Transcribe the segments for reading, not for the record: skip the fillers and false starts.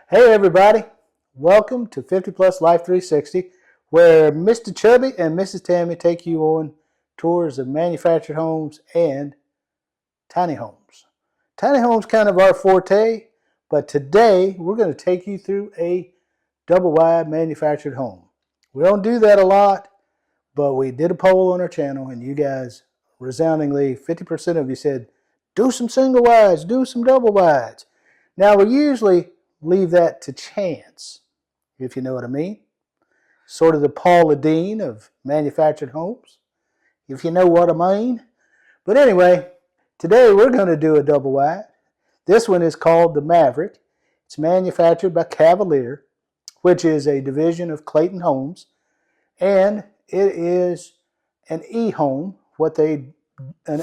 Hey everybody, welcome to 50 Plus Life 360, where Mr. Chubby and Mrs. Tammy take you on tours of manufactured homes and tiny homes. Tiny homes kind of our forte, but today we're going to take you through a double wide manufactured home. We don't do that a lot, but we did a poll on our channel and you guys resoundingly, 50% of you said, do some single wides, do some double wides. Now we usually leave that to chance, if you know what I mean. Sort of the Paula Deen of manufactured homes, if you know what I mean. But anyway, today we're going to do a double wide. This one is called the Maverick. It's manufactured by Cavalier, which is a division of Clayton Homes, and it is an e-home, an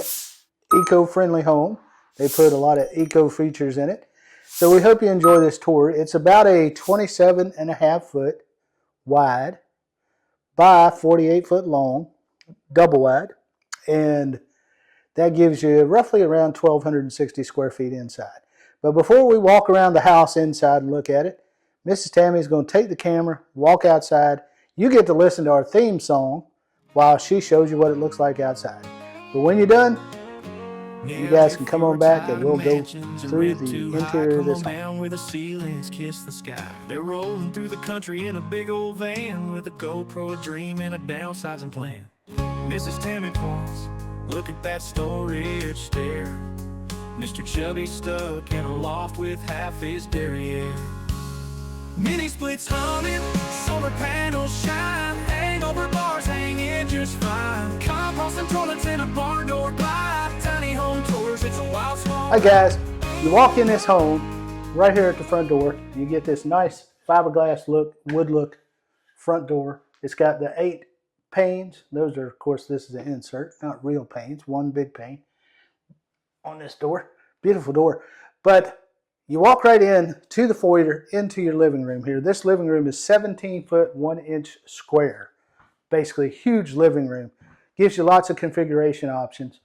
eco-friendly home. They put a lot of eco features in it. So we hope you enjoy this tour. It's about a 27.5 foot wide by 48 foot long, double wide. And that gives you roughly around 1,260 square feet inside. But before we walk around the house inside and look at it, Mrs. Tammy is going to take the camera, walk outside. You get to listen to our theme song while she shows you what it looks like outside. But when you're done, you guys can come on back and we'll go through the interior of this home. Where the ceilings kiss the sky. They're rolling through the country in a big old van with a GoPro, a dream, and a downsizing plan. Mrs. Tammy points, look at that storage stair. Mr. Chubby stuck in a loft with half his derriere. Mini splits humming, solar panels shine, hangover bars hanging just fine. Compost and toilets in a barn door glide. Tiny home tours, it's a wild small. Hi guys, you walk in this home right here at the front door. You get this nice fiberglass look, wood look front door. It's got the 8 panes. Those are, of course, this is an insert, not real panes. One big pane on this door. Beautiful door. But you walk right in to the foyer, into your living room here. This living room is 17 foot 1 inch square. Basically, huge living room. Gives you lots of configuration options.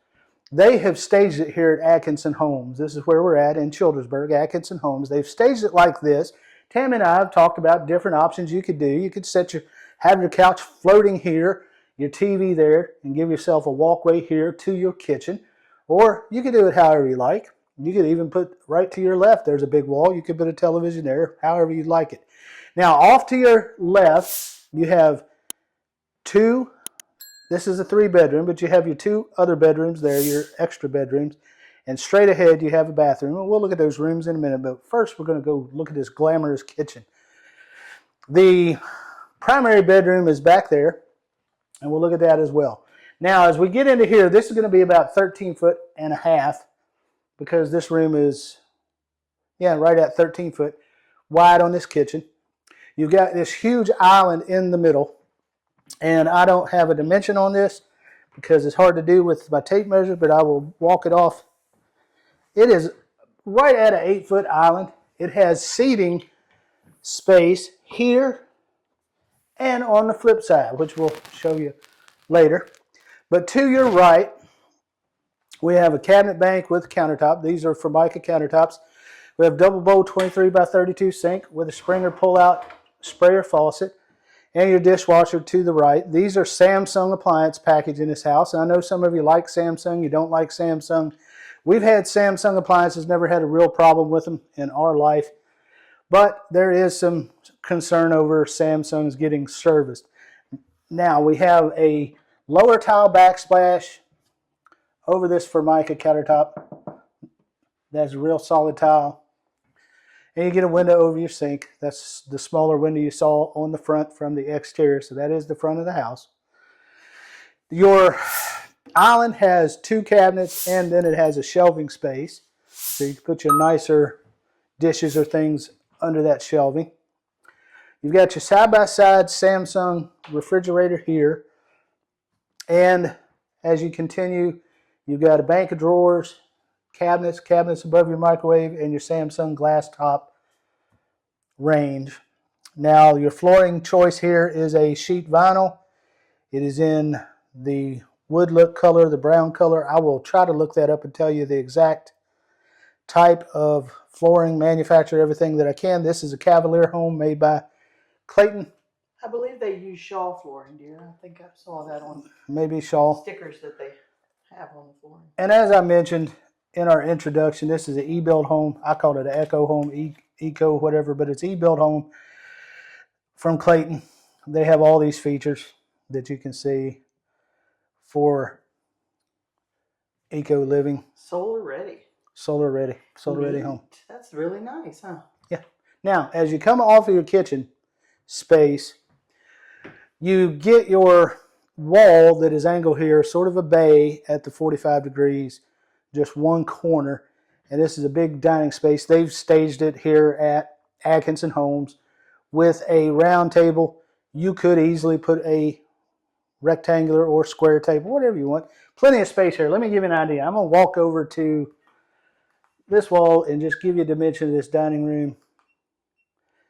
They have staged it here at Atkinson Homes. This is where we're at in Childersburg, Atkinson Homes. They've staged it like this. Tam and I have talked about different options you could do. You could have your couch floating here, your TV there, and give yourself a walkway here to your kitchen. Or you could do it however you like. You could even put right to your left, there's a big wall. You could put a television there, however you'd like it. Now, off to your left, you have this is a 3-bedroom, but you have your 2 other bedrooms there, your extra bedrooms. And straight ahead, you have a bathroom. And we'll look at those rooms in a minute, but first we're going to go look at this glamorous kitchen. The primary bedroom is back there, and we'll look at that as well. Now, as we get into here, this is going to be about 13 foot and a half, because this room is, right at 13 foot wide on this kitchen. You've got this huge island in the middle, and I don't have a dimension on this because it's hard to do with my tape measure, but I will walk it off. It is right at an 8 foot island. It has seating space here and on the flip side, which we'll show you later. But to your right, we have a cabinet bank with countertop. These are Formica countertops. We have double bowl 23 by 32 sink with a Springer pull-out sprayer faucet and your dishwasher to the right. These are Samsung appliance package in this house. And I know some of you like Samsung, you don't like Samsung. We've had Samsung appliances, never had a real problem with them in our life. But there is some concern over Samsung's getting serviced. Now we have a lower tile backsplash over this Formica countertop. That's a real solid tile. And you get a window over your sink. That's the smaller window you saw on the front from the exterior. So that is the front of the house. Your island has 2 cabinets and then it has a shelving space. So you can put your nicer dishes or things under that shelving. You've got your side-by-side Samsung refrigerator here. And as you continue, you've got a bank of drawers, cabinets above your microwave, and your Samsung glass top range. Now, your flooring choice here is a sheet vinyl. It is in the wood look color, the brown color. I will try to look that up and tell you the exact type of flooring, manufacture everything that I can. This is a Cavalier home made by Clayton. I believe they use Shaw flooring, dear. I think I saw that on Maybe Shaw. stickers that they have on the flooring. And as I mentioned in our introduction, this is an e-build home. I call it an Echo home, Eco, whatever, but it's e-build home from Clayton. They have all these features that you can see for eco living. Solar ready. Solar ready Neat. home. That's really nice, huh? Yeah. Now, as you come off of your kitchen space, you get your wall that is angled here, sort of a bay at the 45 degrees, just one corner. And this is a big dining space. They've staged it here at Atkinson Homes with a round table. You could easily put a rectangular or square table, whatever you want. Plenty of space here. Let me give you an idea. I'm going to walk over to this wall and just give you a dimension of this dining room.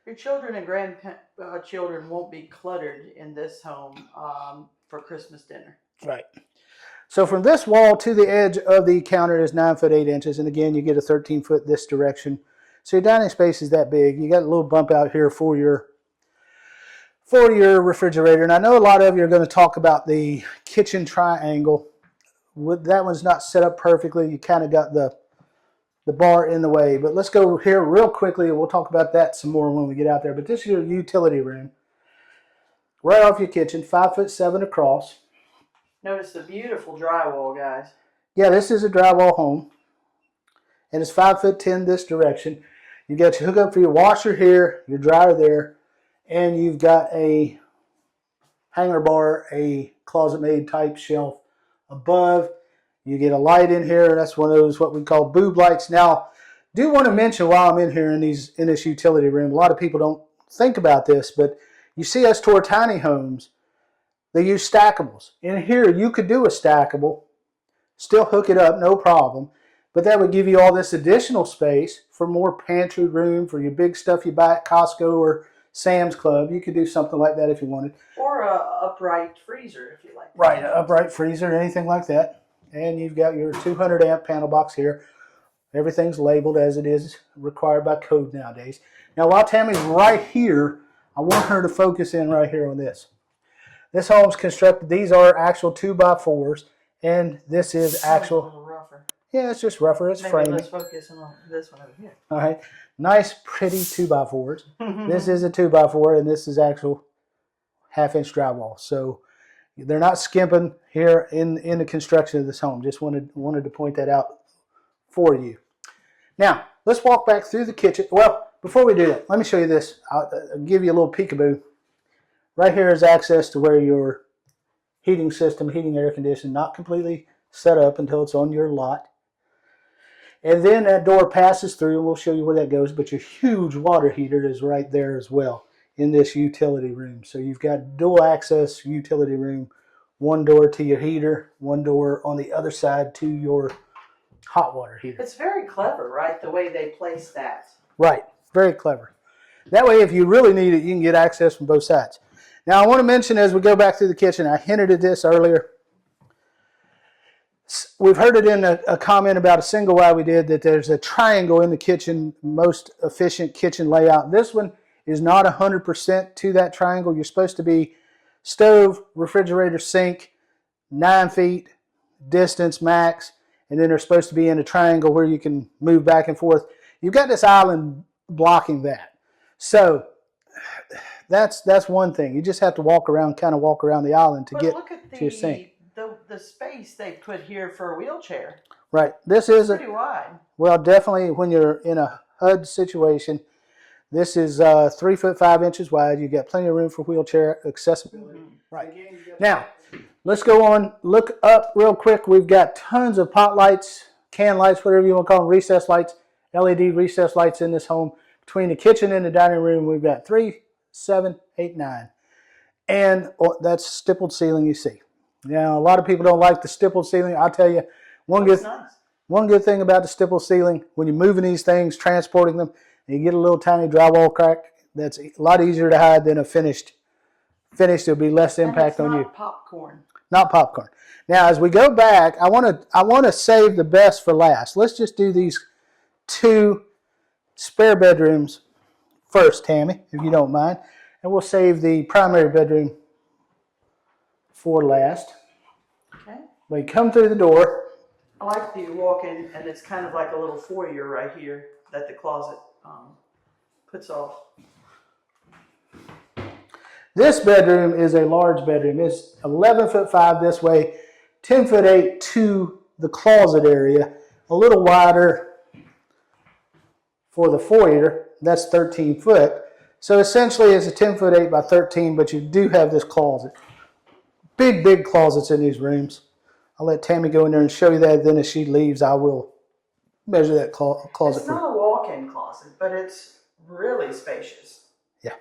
Your children and grandchildren won't be cluttered in this home for Christmas dinner. Right. So from this wall to the edge of the counter is 9 foot 8 inches. And again, you get a 13 foot this direction. So your dining space is that big. You got a little bump out here for your refrigerator. And I know a lot of you are going to talk about the kitchen triangle. That one's not set up perfectly. You kind of got the bar in the way. But let's go here real quickly, and we'll talk about that some more when we get out there. But this is your utility room. Right off your kitchen, 5'7" across. Notice the beautiful drywall, guys. Yeah, this is a drywall home. And it's 5'10" this direction. You got your hookup for your washer here, your dryer there, and you've got a hanger bar, a closet-made type shelf above. You get a light in here. That's one of those what we call boob lights. Now, do want to mention while I'm in here in this utility room, a lot of people don't think about this, but you see us tour tiny homes. They use stackables. In here, you could do a stackable, still hook it up, no problem. But that would give you all this additional space for more pantry room, for your big stuff you buy at Costco or Sam's Club. You could do something like that if you wanted. Or an upright freezer if you like. Right, an upright freezer, anything like that. And you've got your 200 amp panel box here. Everything's labeled as it is required by code nowadays. Now, while Tammy's right here, I want her to focus in right here on this. This home's constructed, these are actual 2x4s, and this is actual. A little rougher. Yeah, it's just rougher. It's Maybe framing. let's focus on this one over here. All right. Nice, pretty 2x4s. This is a 2x4, and this is actual half-inch drywall. So they're not skimping here in the construction of this home. Just wanted to point that out for you. Now, let's walk back through the kitchen. Well, before we do that, let me show you this. I'll give you a little peekaboo. Right here is access to where your heating system, heating air conditioning, not completely set up until it's on your lot. And then that door passes through, and we'll show you where that goes, but your huge water heater is right there as well in this utility room. So you've got dual access utility room, one door to your heater, one door on the other side to your hot water heater. It's very clever, right, the way they place that. Right, very clever. That way, if you really need it, you can get access from both sides. Now, I want to mention as we go back through the kitchen, I hinted at this earlier. We've heard it in a comment about a single wide we did that there's a triangle in the kitchen, most efficient kitchen layout. This one is not 100% to that triangle. You're supposed to be stove, refrigerator, sink, 9 feet distance max, and then they're supposed to be in a triangle where you can move back and forth. You've got this island blocking that. So that's one thing. You just have to walk around the island to get to your sink. The space they put here for a wheelchair. Right. This is pretty wide. Well, definitely when you're in a HUD situation, this is 3 foot 5 inches wide. You got plenty of room for wheelchair accessibility. Mm-hmm. Right. Now, let's go on. Look up real quick. We've got tons of pot lights, can lights, whatever you want to call them, recess lights, LED recess lights in this home. Between the kitchen and the dining room, we've got 3, 7, 8, 9. And that's stippled ceiling you see. Now, a lot of people don't like the stippled ceiling. I'll tell you, one good thing about the stippled ceiling, when you're moving these things, transporting them, and you get a little tiny drywall crack, that's a lot easier to hide than a finished. There'll be less impact on you. Not popcorn. Not popcorn. Now, as we go back, I want to save the best for last. Let's just do these two spare bedrooms first, Tammy, if you don't mind. And we'll save the primary bedroom for last. Okay. When you come through the door, I like the walk-in, and it's kind of like a little foyer right here that the closet puts off. this bedroom is a large bedroom. It's 11'5" this way, 10'8" to the closet area, a little wider for the foyer. That's 13 foot. So essentially it's a 10'8" by 13, but you do have this closet. Big closets in these rooms. I'll let Tammy go in there and show you that. Then as she leaves, I will measure that closet. It's not a walk-in closet, but it's really spacious. Yeah,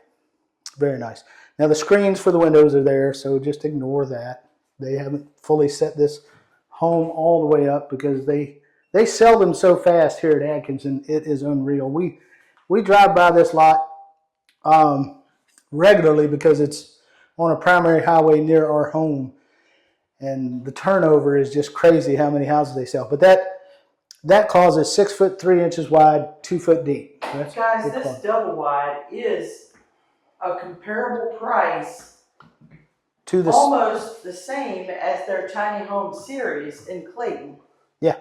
very nice. Now the screens for the windows are there, so just ignore that. They haven't fully set this home all the way up because they sell them so fast here at Atkinson. It is unreal. We drive by this lot regularly because it's on a primary highway near our home, and the turnover is just crazy how many houses they sell. But that closet is 6'3" wide, 2 foot deep. That's Guys, this double wide is a comparable price, to the almost the same as their tiny home series in Clayton. yeah.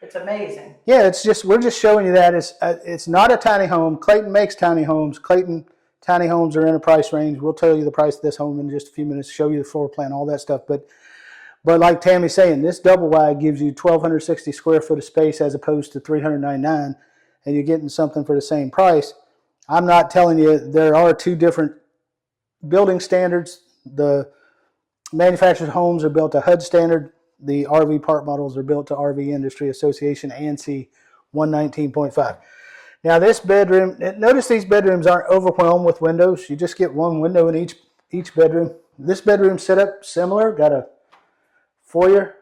It's amazing. Yeah, we're just showing you that it's not a tiny home. Clayton makes tiny homes. Clayton tiny homes are in a price range. We'll tell you the price of this home in just a few minutes, show you the floor plan, all that stuff. But like Tammy's saying, this double wide gives you 1,260 square foot of space as opposed to 399, and you're getting something for the same price. I'm not telling you, there are two different building standards. The manufactured homes are built to HUD standard. The RV park models are built to RV Industry Association ANSI 119.5. Now this bedroom, notice these bedrooms aren't overwhelmed with windows. You just get one window in each bedroom. This bedroom set up similar, got a foyer,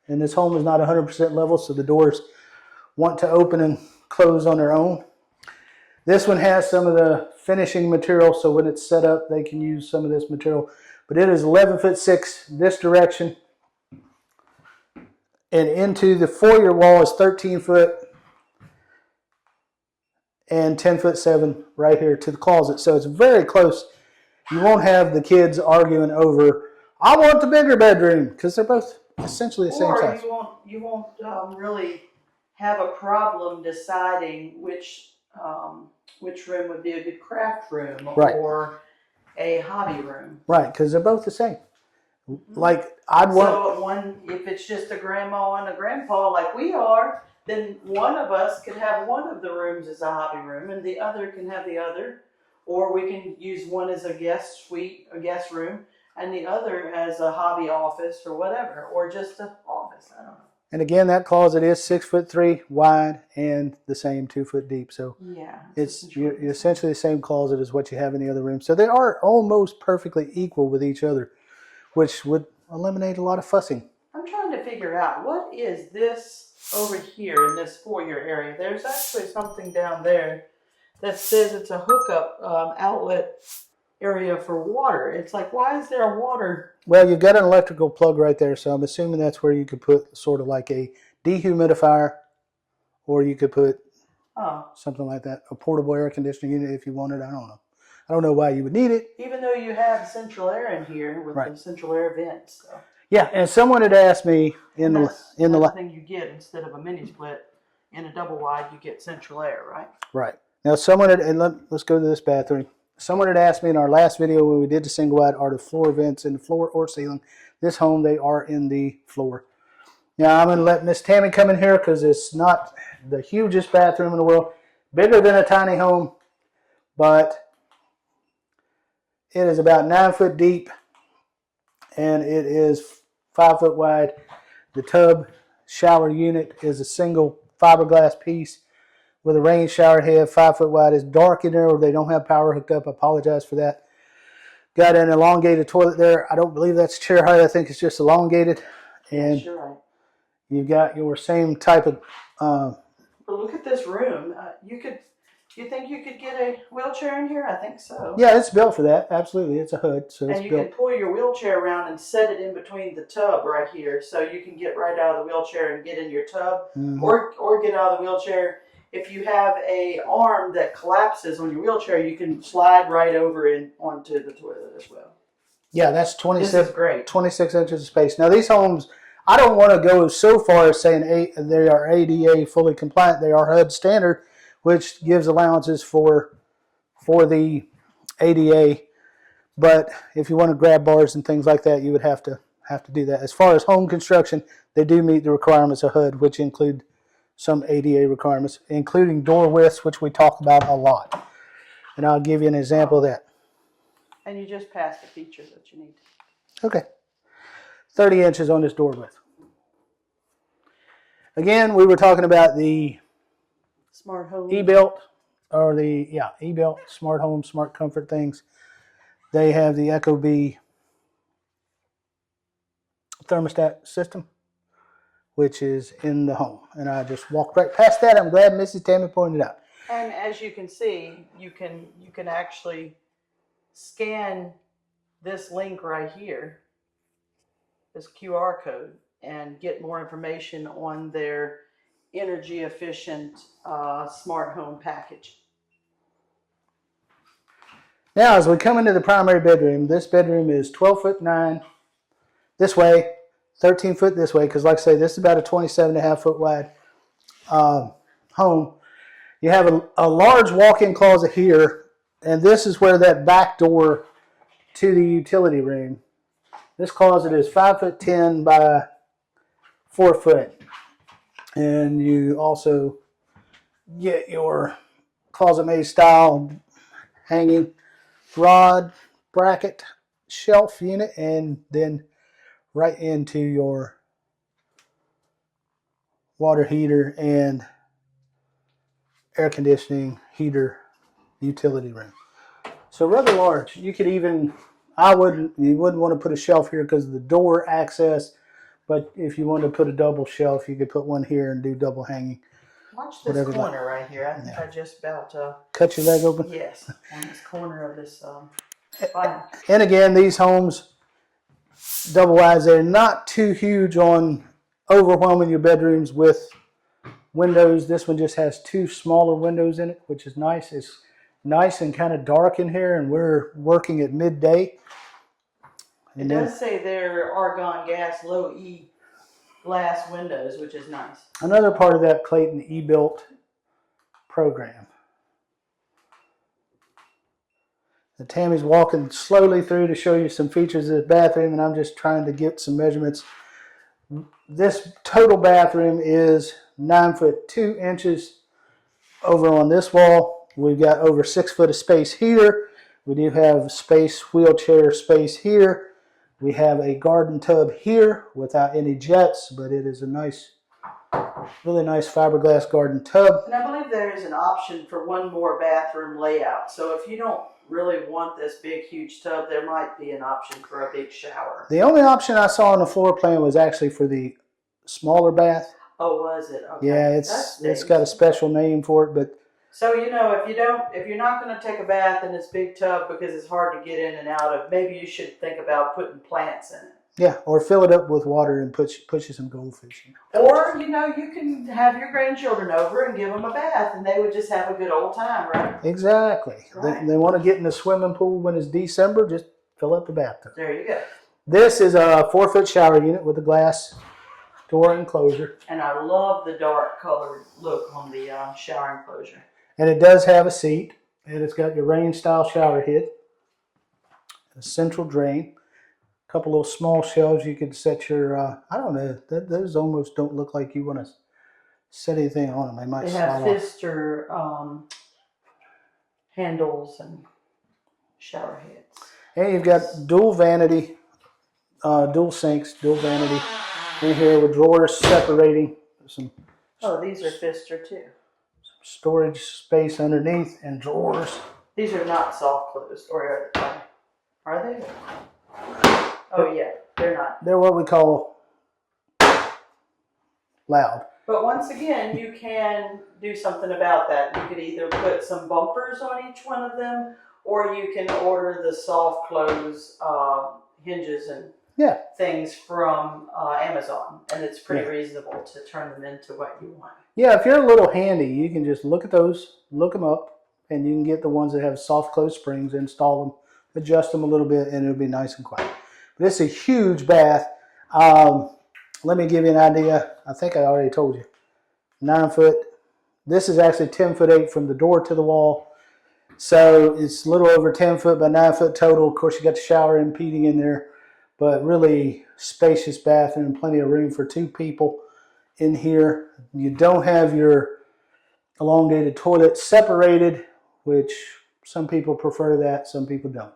and this home is not 100% level, so the doors want to open and close on their own. This one has some of the finishing material, so when it's set up, they can use some of this material. But it is 11'6" this direction. And into the foyer wall is 13 foot and 10'7" right here to the closet. So it's very close. You won't have the kids arguing over, I want the bigger bedroom, because they're both essentially the same size. Or you won't really have a problem deciding which room would be a good craft room, Right, or a hobby room. right, because they're both the same. Like if it's just a grandma and a grandpa like we are, then one of us could have one of the rooms as a hobby room and the other can have the other. Or we can use one as a guest suite, a guest room, and the other as a hobby office or whatever, or just an office. I don't know. And again, that closet is 6'3" wide and the same 2 foot deep. So yeah, you're essentially the same closet as what you have in the other room. So they are almost perfectly equal with each other, which would eliminate a lot of fussing. I'm trying to figure out, what is this over here in this foyer area? There's actually something down there that says it's a hookup outlet area for water. It's like, why is there a water? Well, you've got an electrical plug right there, so I'm assuming that's where you could put sort of like a dehumidifier, or you could put something like that, a portable air conditioning unit if you wanted. I don't know. I don't know why you would need it. Even though you have central air in here with the central air vents. So. Yeah, and someone had asked me in the thing you get instead of a mini split in a double wide, you get central air, right? Right. Now someone had, and let's go to this bathroom. Someone had asked me in our last video when we did the single wide, are the floor vents in the floor or ceiling? This home, they are in the floor. Now I'm going to let Miss Tammy come in here because it's not the hugest bathroom in the world. Bigger than a tiny home, but it is about 9 foot deep and it is 5 foot wide. The tub shower unit is a single fiberglass piece with a rain shower head, 5 foot wide. It's dark in there, or they don't have power hooked up. I apologize for that. Got an elongated toilet there. I don't believe that's chair height. I think it's just elongated. And right. You've got your same type of. But look at this room. You think you could get a wheelchair in here? I think so. Yeah, it's built for that. Absolutely, it's a hood, so it's and you built. Can pull your wheelchair around and set it in between the tub right here, so you can get right out of the wheelchair and get in your tub, or get out of the wheelchair if you have a arm that collapses on your wheelchair, you can slide right over onto the toilet as well. Yeah, that's This is great. 26 inches of space. Now these homes, I don't want to go so far as saying they are ADA fully compliant. They are HUD standard, which gives allowances for the ADA. But if you want to grab bars and things like that, you would have to do that. As far as home construction, they do meet the requirements of HUD, which include some ADA requirements, including door widths, which we talk about a lot. And I'll give you an example of that. And you just passed the features that you need. Okay. 30 inches on this door width. Again, we were talking about the Smart home. e-built, or the, e-built, smart home, smart comfort things. They have the ecobee thermostat system, which is in the home. And I just walked right past that. I'm glad Mrs. Tammy pointed it out. And as you can see, you can actually scan this link right here, this QR code, and get more information on their energy efficient smart home package. Now, as we come into the primary bedroom, this bedroom is 12'9" this way, 13 foot this way, because like I say, this is about a 27.5 foot wide home. You have a large walk-in closet here, and this is where that back door to the utility room. This closet is 5'10" by 4 foot. And you also get your closet maid style hanging rod, bracket, shelf unit, and then right into your water heater and air conditioning heater utility room. So rather large. You could even, you wouldn't want to put a shelf here because of the door access, but if you wanted to put a double shelf, you could put one here and do double hanging. Watch this corner right here. I think I just about cut your leg open. Yes, on this corner of this spine. And again, these homes, double wides, they're not too huge on overwhelming your bedrooms with windows. This one just has 2 smaller windows in it, which is nice. It's nice and kind of dark in here, and we're working at midday. It does say they're argon gas low E glass windows, which is nice. Another part of that Clayton e-built program. And Tammy's walking slowly through to show you some features of the bathroom, and I'm just trying to get some measurements. This total bathroom is 9'2" over on this wall. We've got over 6 foot of space here. We do have space, wheelchair space here. We have a garden tub here without any jets, but it is a nice, really nice fiberglass garden tub. And I believe there is an option for one more bathroom layout. So if you don't really want this big, huge tub, there might be an option for a big shower. The only option I saw on the floor plan was actually for the smaller bath. Oh, was it? Okay. Yeah, it's got a special name for it, but so if you're not going to take a bath in this big tub because it's hard to get in and out of, maybe you should think about putting plants in it. yeah, or fill it up with water and put you some goldfish in. Or you can have your grandchildren over and give them a bath, and they would just have a good old time, right? Exactly. Right. They want to get in the swimming pool when it's December. Just fill up the bathtub. There you go. This is a 4 foot shower unit with a glass door enclosure. And I love the dark colored look on the shower enclosure. And it does have a seat. And it's got your rain style shower head. A central drain. A couple little small shelves you could set your, I don't know, those almost don't look like you want to set anything on them. They might slide off. They have Pfister handles and shower heads. And you've got dual vanity, dual sinks, dual vanity in here with drawers separating. Oh, these are Pfister too. Storage space underneath and drawers. These are not soft closed, or are they? Oh yeah, they're not. They're what we call loud. But once again, you can do something about that. You could either put some bumpers on each one of them, or you can order the soft close hinges and things from Amazon, and it's pretty reasonable to turn them into what you want. Yeah, if you're a little handy, you can just look at those, look them up, and you can get the ones that have soft close springs, install them, adjust them a little bit, and it'll be nice and quiet. But it's a huge bath. Let me give you an idea. I think I already told you. 9 foot. This is actually 10 foot 8 from the door to the wall. So it's a little over 10 foot by 9 foot total. Of course, you got the shower impeding in there, but really spacious bathroom, plenty of room for 2 people in here. You don't have your elongated toilet separated, which some people prefer that, some people don't.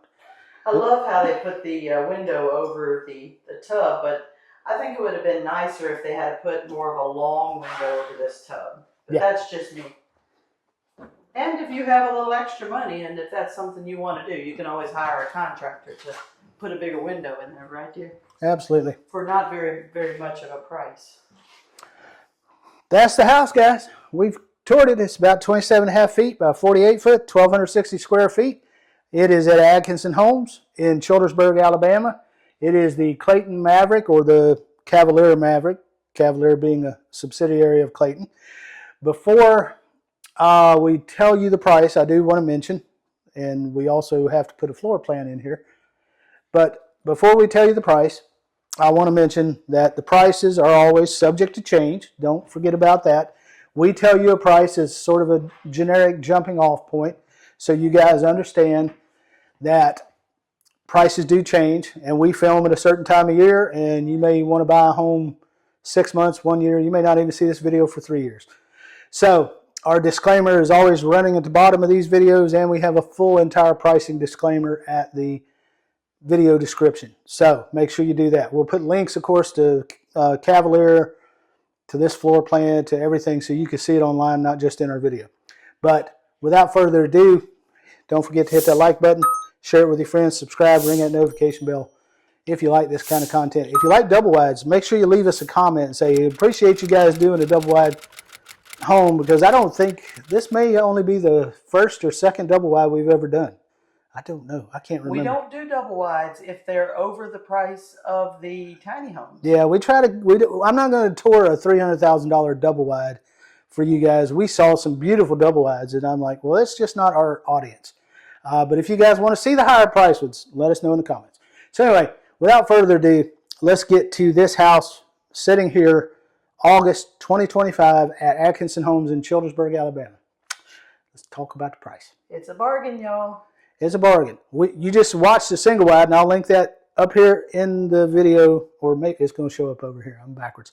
I love how they put the window over the tub, but I think it would have been nicer if they had put more of a long window over this tub. But that's just me. And if you have a little extra money, and if that's something you want to do, you can always hire a contractor to put a bigger window in there, right, dear? Absolutely. For not very, very much of a price. That's the house, guys. We've toured it. It's about 27.5 feet by 48 foot, 1,260 square feet. It is at Atkinson Homes in Childersburg, Alabama. It is the Clayton Maverick, or the Cavalier Maverick, Cavalier being a subsidiary of Clayton. Before we tell you the price, I do want to mention, and we also have to put a floor plan in here, but before we tell you the price, I want to mention that the prices are always subject to change. Don't forget about that. We tell you a price as sort of a generic jumping off point, so you guys understand that prices do change, and we film at a certain time of year, and you may want to buy a home 6 months, 1 year. You may not even see this video for 3 years. So our disclaimer is always running at the bottom of these videos, and we have a full entire pricing disclaimer at the video description. So make sure you do that. We'll put links, of course, to Cavalier, to this floor plan, to everything, so you can see it online, not just in our video. But without further ado, don't forget to hit that like button, share it with your friends, subscribe, ring that notification bell if you like this kind of content. If you like double wides, make sure you leave us a comment and say, appreciate you guys doing a double wide home, because I don't think, this may only be the first or second double wide we've ever done. I don't know. I can't remember. We don't do double wides if they're over the price of the tiny homes. Yeah, we try to, I'm not going to tour a $300,000 double wide for you guys. We saw some beautiful double wides, and I'm like, well, it's just not our audience. But if you guys want to see the higher price ones, let us know in the comments. So anyway, without further ado, let's get to this house sitting here August 2025 at Atkinson Homes in Childersburg, Alabama. Let's talk about the price. It's a bargain, y'all. It's a bargain. You just watched the single wide, and I'll link that up here in the video, or maybe it's going to show up over here. I'm backwards.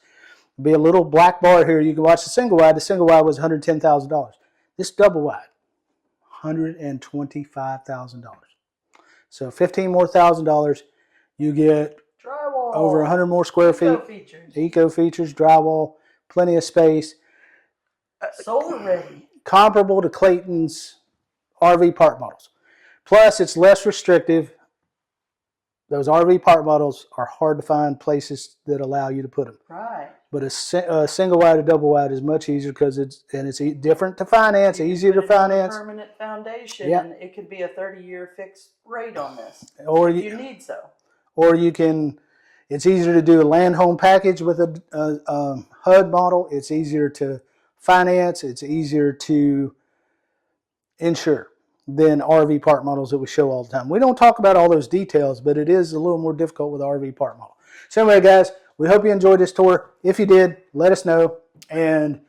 There'll be a little black bar here. You can watch the single wide. The single wide was $110,000. This double wide, $125,000. So $15,000 more, you get Drywall. over 100 more square feet. Features. Eco features, drywall, plenty of space. Solar ready. Comparable to Clayton's RV park models. Plus, it's less restrictive. Those RV park models are hard to find places that allow you to put them. Right. But a single wide or double wide is much easier, because it's different to finance, easier to finance. Permanent foundation. Yep. And it could be a 30-year fixed rate on this. Or if you need so. Or you can. It's easier to do a land home package with a HUD model. It's easier to finance. It's easier to insure than RV park models that we show all the time. We don't talk about all those details, but it is a little more difficult with the RV park model. So anyway, guys, we hope you enjoyed this tour. If you did, let us know, and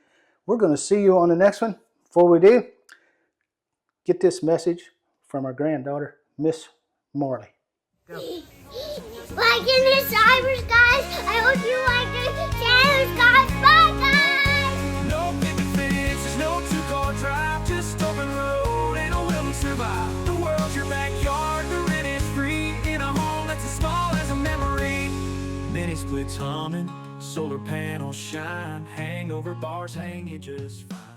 we're going to see you on the next one. Before we do, get this message from our granddaughter, Miss Marley. Go. Like in the cybers, guys. I hope you like the channels, guys. Bye, guys. No picket fences, no two-car drive, just open road and a will to survive. The world's your backyard, the rent is free, in a home that's as small as a memory. Mini splits humming, solar panels shine, hangover bars hang you just fine.